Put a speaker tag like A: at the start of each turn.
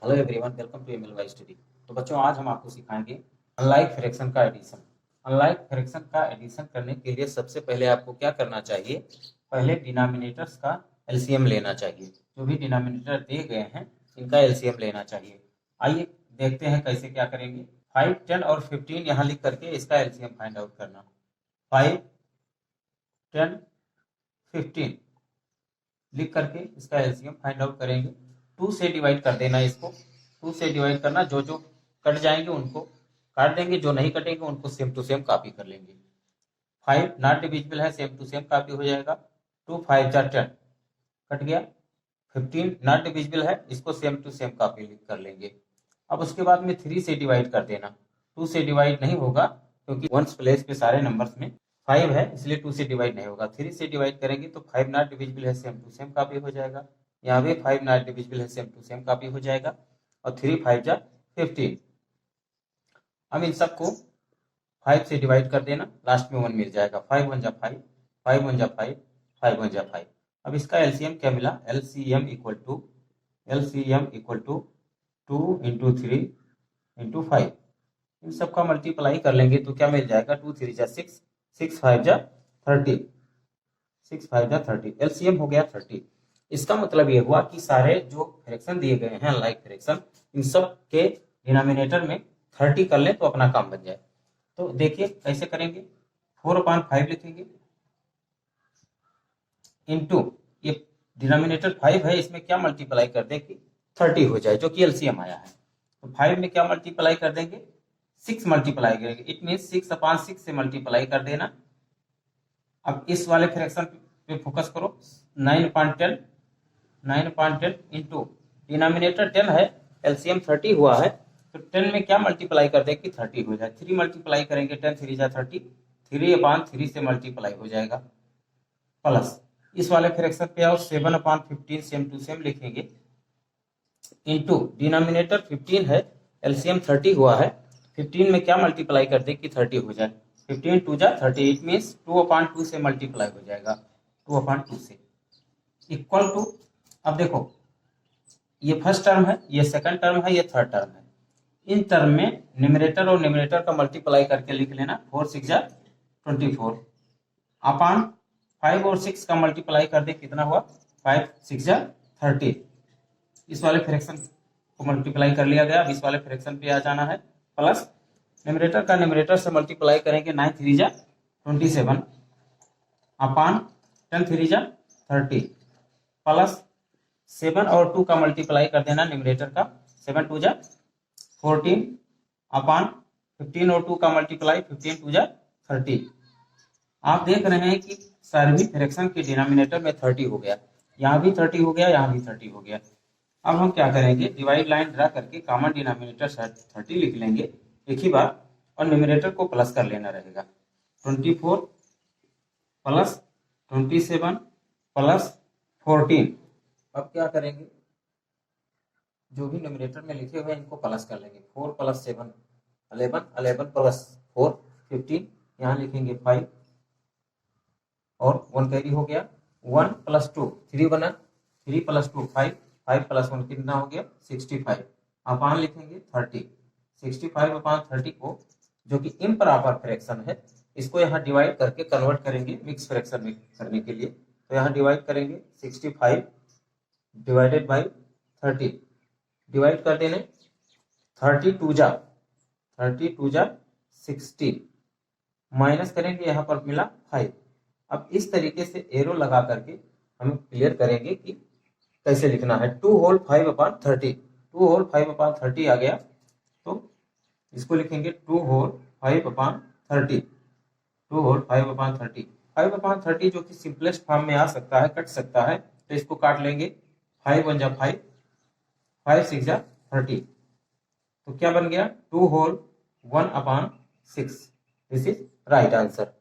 A: Hello everyone, welcome to MLY study. तो बच्चों, आज हम आपको सिखाएंगे अनलाइक फ्रैक्शन का एडिशन। अनलाइक फ्रैक्शन का एडिशन करने के लिए सबसे पहले आपको क्या करना चाहिए, पहले डिनोमिनेटर्स का एलसीएम लेना चाहिए। जो भी डिनोमिनेटर दिए गए हैं इनका एलसीएम लेना चाहिए। आइए देखते हैं कैसे क्या करेंगे। 5, 10 और 15 यहाँ लिख करके इसका एलसीएम फाइंड आउट करना। 5, 10, 15 लिख करके इसका एलसीएम फाइंड आउट करेंगे। 2 से डिवाइड कर देना, इसको 2 से डिवाइड करना। जो जो कट जाएंगे उनको काट देंगे, जो नहीं कटेंगे उनको सेम टू सेम कॉपी कर लेंगे। 5 नॉट डिविजिबल है, सेम टू सेम कॉपी हो जाएगा। 2 5 जा 10 कट गया। 15 नॉट डिविजिबल है, इसको सेम टू सेम कॉपी कर लेंगे। अब उसके बाद में 3 से डिवाइड कर देना। 2 से डिवाइड नहीं होगा क्योंकि वंस प्लेस पे सारे नंबर्स में 5 है, इसलिए 2 से डिवाइड नहीं होगा। 3 से डिवाइड करेंगे तो 5 नॉट डिविजिबल है, सेम टू सेम कॉपी हो जाएगा। यहाँ भी 5 नॉट डिविजिबल है, सेम टू सेम कॉपी हो जाएगा। और 3 5 जा 15। अब इन सबको 5 से डिवाइड कर देना, लास्ट में 1 मिल जाएगा। 5 1 जा 5, 5 1 जा 5, 5 1 जा 5। अब इसका एलसीएम क्या मिला, LCM equal to 2 into 3 into 5। इन सबका मल्टीप्लाई कर लेंगे तो क्या मिल जाएगा, 2 3 जा 6, 6 5 जा 30, 6 5 जा 30। एलसीएम हो गया 30। इसका मतलब ये हुआ कि सारे जो फ्रैक्शन दिए गए हैं लाइक फ्रैक्शन, इन सब के डिनोमिनेटर में 30 कर ले तो अपना काम बन जाए। तो देखिए कैसे करेंगे। 4/5 लिखेंगे इनटू ये डिनोमिनेटर 5 है, इसमें क्या मल्टीप्लाई कर दें कि 30 हो जाए, जो कि एलसीएम आया है। तो 5 में क्या मल्टीप्लाई कर देंगे, 6 मल्टीप्लाई करेंगे। इट मीन 6/6 से मल्टीप्लाई कर देना। अब इस वाले फ्रैक्शन पे फोकस करो। 9/10 इंटू डिनोमिनेटर 10 है, एलसीएम 30 हुआ है, तो 10 में क्या मल्टीप्लाई कर दे कि 30 हो जाए। 3 मल्टीप्लाई करेंगे, 10 3 जा 30, 3/3 से मल्टीप्लाई हो जाएगा। प्लस इस वाले फ्रैक्शन पे आओ, 7/15 सेम टू सेम लिखेंगे इनटू डिनोमिनेटर 15 है, एलसीएम 30 हुआ है। 15 में क्या मल्टीप्लाई कर दे कि 30 हो जाए। 15 2 जा 30, इट मीन्स 2/2 से मल्टीप्लाई हो जाएगा। 2/2 से इक्वल टू, अब देखो ये फर्स्ट टर्म है, ये सेकंड टर्म है, ये थर्ड टर्म है। इन टर्म में न्यूमरेटर और न्यूमरेटर का मल्टीप्लाई करके लिख लेना। 4 6 जा 24 अपान 5 और 6 का मल्टीप्लाई कर दे, कितना हुआ, 5 6 जा 30। इस वाले फ्रैक्शन को मल्टीप्लाई कर लिया गया। अब इस वाले फ्रैक्शन पे आ जाना है। प्लस न्यूमरेटर का न्यूमरेटर से मल्टीप्लाई करेंगे, 9 3 जा 27 अपान 10 3 जा 30 प्लस 7 और 2 का मल्टीप्लाई कर देना न्यूमरेटर का, 7 2 जा 14 अपान 15 और 2 का मल्टीप्लाई, 15 2 जा 30। आप देख रहे हैं कि सारे फ्रैक्शन के डिनोमिनेटर में 30 हो गया, यहाँ भी 30 हो गया, यहाँ भी 30 हो गया। अब हम क्या करेंगे, डिवाइड लाइन ड्रा करके कॉमन डिनोमिनेटर 30 लिख लेंगे एक ही बार, और न्यूमरेटर को प्लस कर लेना रहेगा। 24 प्लस 27 प्लस 14। अब क्या करेंगे, जो भी न्यूमरेटर में लिखे हुए हैं इनको प्लस कर लेंगे। 4 + 7 11, 11 + 4 15, यहाँ लिखेंगे 5 और 1 कैरी हो गया। 1 + 2 3 बना, 3 + 2 5, 5 + 1 कितना हो गया 65 अपान लिखेंगे 30। 65/30 को, जो कि इम्प्रॉपर फ्रैक्शन है, इसको यहाँ डिवाइड करके कन्वर्ट करेंगे मिक्स फ्रैक्शन में करने के लिए। तो यहाँ डिवाइड करेंगे 65 डिवाइडेड बाई 30, डिवाइड कर देने 32 जा 60 माइनस करेंगे, यहाँ पर मिला 5। अब इस तरीके से एरो लगा करके हम क्लियर करेंगे कि कैसे लिखना है। 2 होल 5/30, 2 होल 5/30 आ गया, तो इसको लिखेंगे 2 होल 5/30, 2 होल 5/30। 5/30 जो कि सिंपलेस्ट फॉर्म में आ सकता है, कट सकता है, तो इसको काट लेंगे। 5 1 जा 5, 5 6 जा 30, तो क्या बन गया 2 whole 1/6। This is right answer.